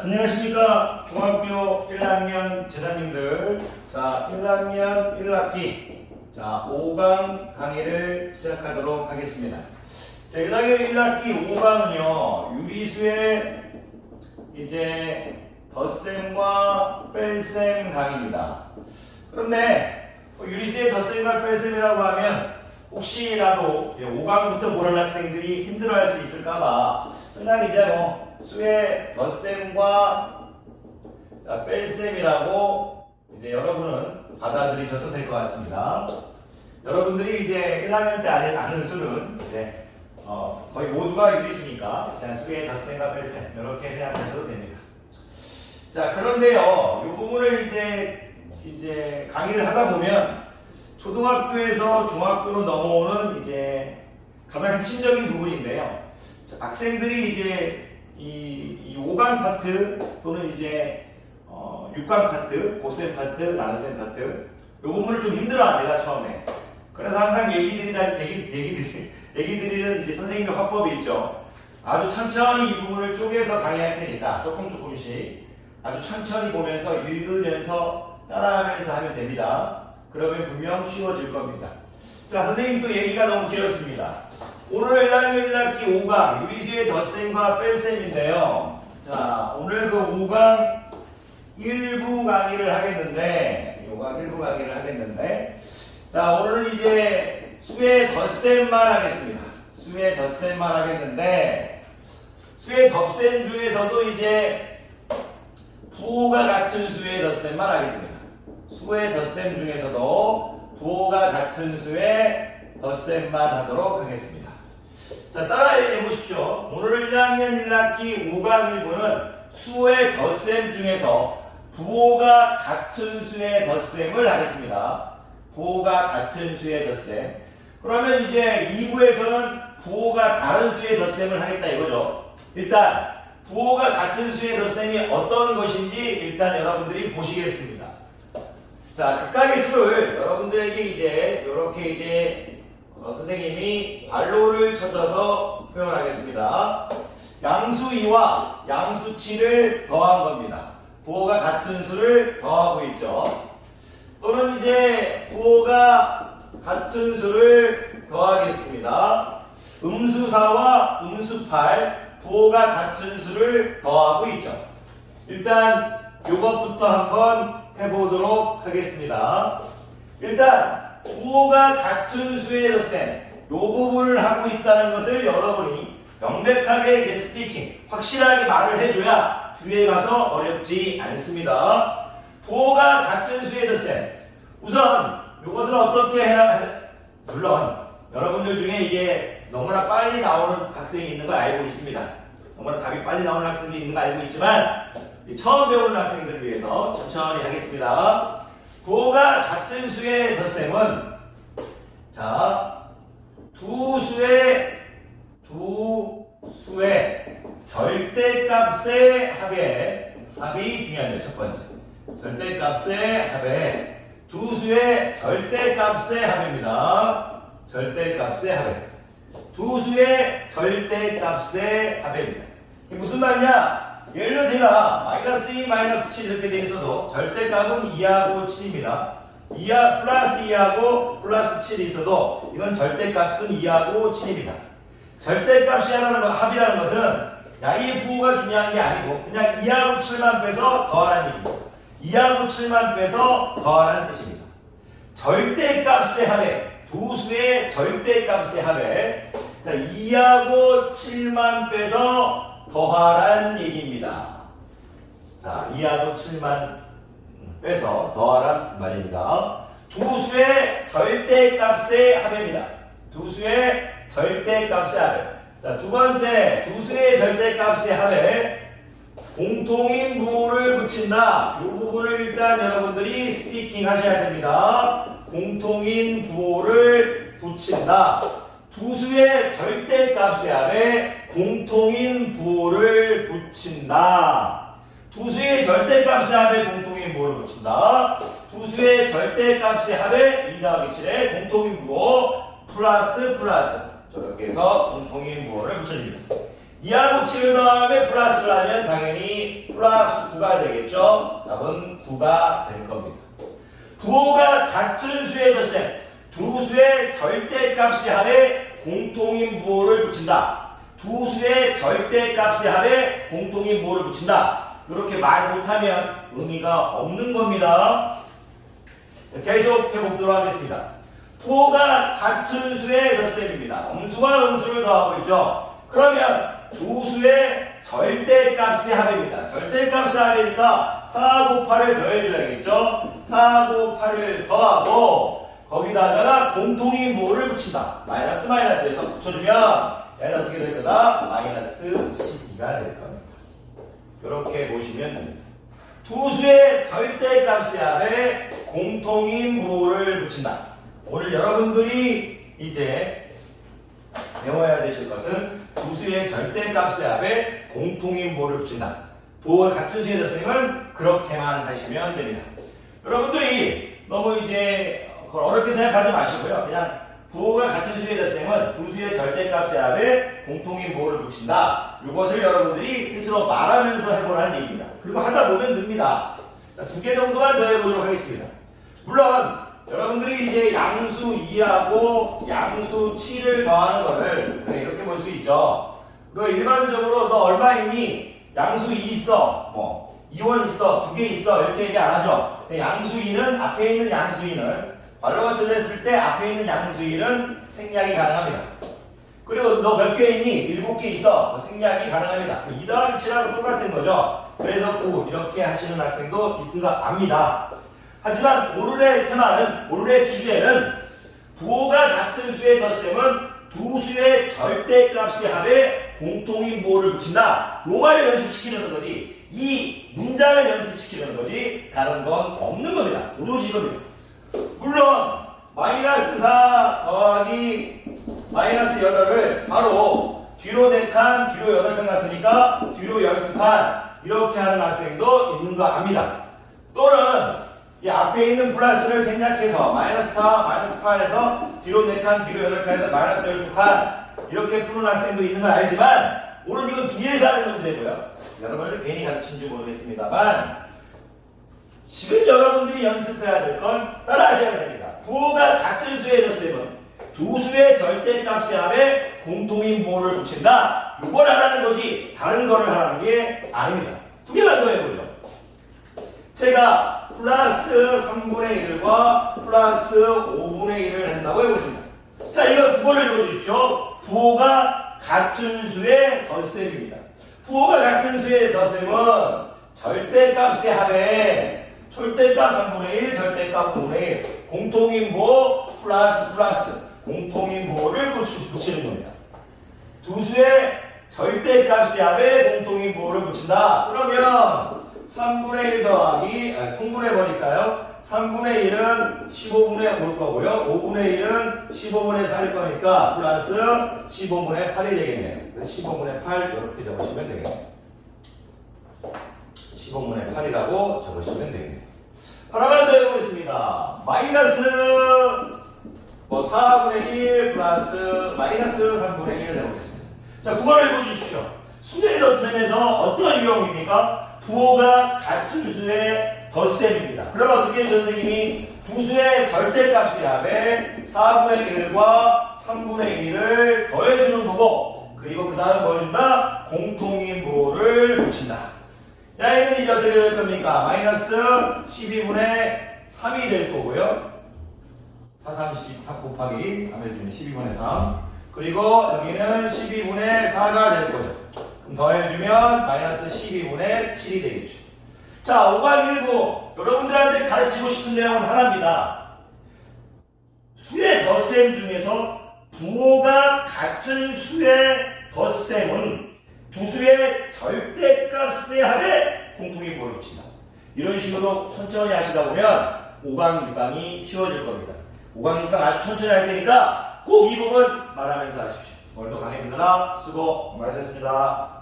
안녕하십니까. 중학교 1학년 제자님들. 자, 1학년 1학기. 자, 5강 강의를 시작하도록 하겠습니다. 자, 1학년 1학기 5강은요, 유리수의 이제 덧셈과 뺄셈 강의입니다. 그런데 유리수의 덧셈과 뺄셈이라고 하면 혹시라도 5강부터 보는 학생들이 힘들어할 수 있을까봐 흔한 이제 수의 덧셈과 뺄셈이라고 이제 여러분은 받아들이셔도 될 것 같습니다. 여러분들이 이제 1학년 때 아는 수는 이제 거의 모두가 유리수니까 수의 덧셈과 뺄셈 이렇게 생각하셔도 됩니다. 자, 그런데요, 이 부분을 이제 강의를 하다 보면 초등학교에서 중학교로 넘어오는 이제 가장 핵심적인 부분인데요. 자, 학생들이 이제 이 5강 파트 또는 이제 6강 파트, 곱셈 파트, 나눗셈 파트 이 부분을 좀 힘들어합니다, 처음에. 그래서 항상 얘기 드리는 이제 선생님의 화법이 있죠. 아주 천천히 이 부분을 쪼개서 강의할 테니까 조금씩 아주 천천히 보면서 읽으면서 따라하면서 하면 됩니다. 그러면 분명 쉬워질 겁니다. 자, 선생님 또 얘기가 너무 길었습니다. 오늘 1학년 1학기 5강 유리수의 덧셈과 뺄셈인데요. 자, 오늘 그 5강 1부 강의를 하겠는데, 5강 1부 강의를 하겠는데, 자, 오늘은 이제 수의 덧셈만 하겠습니다. 수의 덧셈만 하겠는데, 수의 덧셈 중에서도 이제 부호가 같은 수의 덧셈만 하겠습니다. 수의 덧셈 중에서도 부호가 같은 수의 덧셈만 하도록 하겠습니다. 자, 따라해 보십시오. 오늘 1학년 1학기 5강 1부는 수의 덧셈 중에서 부호가 같은 수의 덧셈을 하겠습니다. 부호가 같은 수의 덧셈. 그러면 이제 2부에서는 부호가 다른 수의 덧셈을 하겠다 이거죠. 일단 부호가 같은 수의 덧셈이 어떤 것인지 일단 여러분들이 보시겠습니다. 자, 각각의 수를 여러분들에게 이제 이렇게 이제 선생님이 괄호를 쳐줘서 표현하겠습니다. 양수 2와 양수 7을 더한 겁니다. 부호가 같은 수를 더하고 있죠. 또는 이제 부호가 같은 수를 더하겠습니다. 음수 4와 음수 8 부호가 같은 수를 더하고 있죠. 일단 이것부터 한번 해보도록 하겠습니다. 일단 부호가 같은 수의 덧셈 이 부분을 하고 있다는 것을 여러분이 명백하게 이제 스피킹 확실하게 말을 해줘야 뒤에 가서 어렵지 않습니다. 부호가 같은 수의 덧셈 우선 이것을 어떻게 해야 물론 여러분들 중에 이게 너무나 빨리 나오는 학생이 있는 걸 알고 있습니다. 너무나 답이 빨리 나오는 학생이 있는 걸 알고 있지만 처음 배우는 학생들을 위해서 천천히 하겠습니다. 부호가 같은 수의 덧셈은 자, 두 수의 절대값의 합이 중요합니다. 첫 번째. 절대값의 합에 두 수의 절대값의 합입니다. 절대값의 합에. 두 수의 절대값의 합입니다. 이게 무슨 말이냐? 예를 들어 제가 마이너스 2, 마이너스 7 이렇게 돼 있어도 절대값은 2하고 7입니다. 2하 플러스 2하고 플러스 7이 있어도 이건 절대값은 2하고 7입니다. 절대값이 합이라는 것은 이 부호가 중요한 게 아니고 그냥 2하고 7만 빼서 더하라는 얘기입니다. 2하고 7만 빼서 더하라는 뜻입니다. 절대값의 합에 두 수의 절대값의 합에 자, 2하고 7만 빼서 더하란 얘기입니다. 자, 2하고 7만 빼서 더하란 말입니다. 두 수의 절대값의 합입니다. 두 수의 절대값의 합. 자, 두 번째, 두 수의 절대값의 합에 공통인 부호를 붙인다. 이 부분을 일단 여러분들이 스피킹 하셔야 됩니다. 공통인 부호를 붙인다. 두 수의 절대값의 합에 공통인 부호를 붙인다. 두 수의 절대값의 합에 공통인 부호를 붙인다. 두 수의 절대값의 합에 2 더하기 7에 공통인 부호 플러스 저렇게 해서 공통인 부호를 붙여줍니다. 2하고 7을 다음에 플러스를 하면 당연히 플러스 9가 되겠죠. 답은 9가 될 겁니다. 부호가 같은 수의 덧셈, 두 수의 절대값의 합에 공통인 부호를 붙인다. 두 수의 절대값의 합에 공통인 부호를 붙인다. 이렇게 말 못하면 의미가 없는 겁니다. 계속 해보도록 하겠습니다. 부호가 같은 수의 덧셈입니다. 음수와 음수를 더하고 있죠. 그러면 두 수의 절대값의 합입니다. 절대값의 합이니까 4하고 8을 더해줘야겠죠. 4하고 8을 더하고 거기다가 공통인 부호를 붙인다. 마이너스 마이너스에서 붙여주면 얘는 어떻게 될 거다? 마이너스 12가 될 겁니다. 이렇게 보시면 됩니다. 두 수의 절대값의 합에 공통인 부호를 붙인다. 오늘 여러분들이 이제 배워야 되실 것은 두 수의 절대값의 합에 공통인 부호를 붙인다. 부호가 같은 수의 덧셈은 그렇게만 하시면 됩니다. 여러분들이 너무 이제 그걸 어렵게 생각하지 마시고요. 그냥 부호가 같은 수의 덧셈은 두 수의 절대값의 합에 공통인 부호를 붙인다. 이것을 여러분들이 스스로 말하면서 해보라는 얘기입니다. 그리고 하다 보면 됩니다. 두 개 정도만 더 해보도록 하겠습니다. 물론 여러분들이 이제 양수 2하고 양수 7을 더하는 것을 이렇게 볼 수 있죠. 너 일반적으로 너 얼마 있니? 양수 2 있어. 뭐 2원 있어. 2개 있어. 이렇게 얘기 안 하죠. 양수 2는 앞에 있는 양수 2는 괄호가 쳐졌을 때 앞에 있는 양수 2는 생략이 가능합니다. 그리고 너 몇 개 있니? 7개 있어. 생략이 가능합니다. 2 더하기 7하고 똑같은 거죠. 그래서 9 이렇게 하시는 학생도 있을 거 압니다. 하지만 오늘의 테마는, 오늘의 주제는 부호가 같은 수의 덧셈은 두 수의 절대값의 합에 공통인 부호를 붙인다. 요말을 연습시키려는 거지. 이 문장을 연습시키려는 거지. 다른 건 없는 겁니다. 오로지 이겁니다. 물론 마이너스 4 더하기 마이너스 8을 바로 뒤로 4칸, 뒤로 8칸 갔으니까 뒤로 12칸 이렇게 하는 학생도 있는 거 압니다. 또는 이 앞에 있는 플러스를 생략해서 마이너스 4, 마이너스 8에서 뒤로 4칸, 뒤로 8칸에서 마이너스 12칸 이렇게 푸는 학생도 있는 걸 알지만 오늘 이건 뒤에서 하는 문제고요. 여러분들 괜히 가르친지 모르겠습니다만 지금 여러분들이 연습해야 될 건 따라 하셔야 됩니다. 부호가 같은 수의 덧셈은 두 수의 절대값의 합에 공통인 부호를 붙인다. 이걸 하라는 거지 다른 거를 하라는 게 아닙니다. 두 개만 더 해보죠. 제가 플러스 3분의 1과 플러스 5분의 1을 한다고 해보십니다. 자, 이거 그거를 읽어주십시오. 부호가 같은 수의 덧셈입니다. 부호가 같은 수의 덧셈은 절대값의 합에 절대값 3분의 1, 절대값 5분의 1 공통인 부호 플러스 공통인 부호를 붙이는 겁니다. 두 수의 절대값의 합에 공통인 부호를 붙인다. 그러면 3분의 1 더하기, 통분해 버릴까요? 3분의 1은 15분의 5일 거고요. 5분의 1은 15분의 4일 거니까 플러스 15분의 8이 되겠네요. 15분의 8 이렇게 적으시면 되겠네요. 15분의 8이라고 적으시면 되겠네요. 하나만 더 해보겠습니다. 마이너스 4분의 1 플러스 마이너스 3분의 1을 해보겠습니다. 자, 그거를 읽어주십시오. 수의 덧셈에서 어떤 유형입니까? 부호가 같은 수의 덧셈입니다. 그럼 어떻게 선생님이 두 수의 절대값의 합에 4분의 1과 3분의 1을 더해주는 거고 그리고 그 다음 뭐 해준다? 공통인 부호를 붙인다. 야, 얘는 이제 어떻게 될 겁니까? 마이너스 12분의 3이 될 거고요. 4, 3, 3 곱하기 3 해주면 12분의 3 그리고 여기는 12분의 4가 될 거죠. 그럼 더해주면 마이너스 12분의 7이 되겠죠. 자, 5강 1부 여러분들한테 가르치고 싶은 내용은 하나입니다. 수의 덧셈 중에서 부호가 같은 수의 덧셈은 두 수의 절대값의 합에 공통인 부호를 붙인다. 이런 식으로 천천히 하시다 보면 5강 6강이 쉬워질 겁니다. 5강 6강 아주 천천히 할 테니까 꼭 이 부분 말하면서 하십시오. 오늘도 강의 듣느라 수고 많으셨습니다.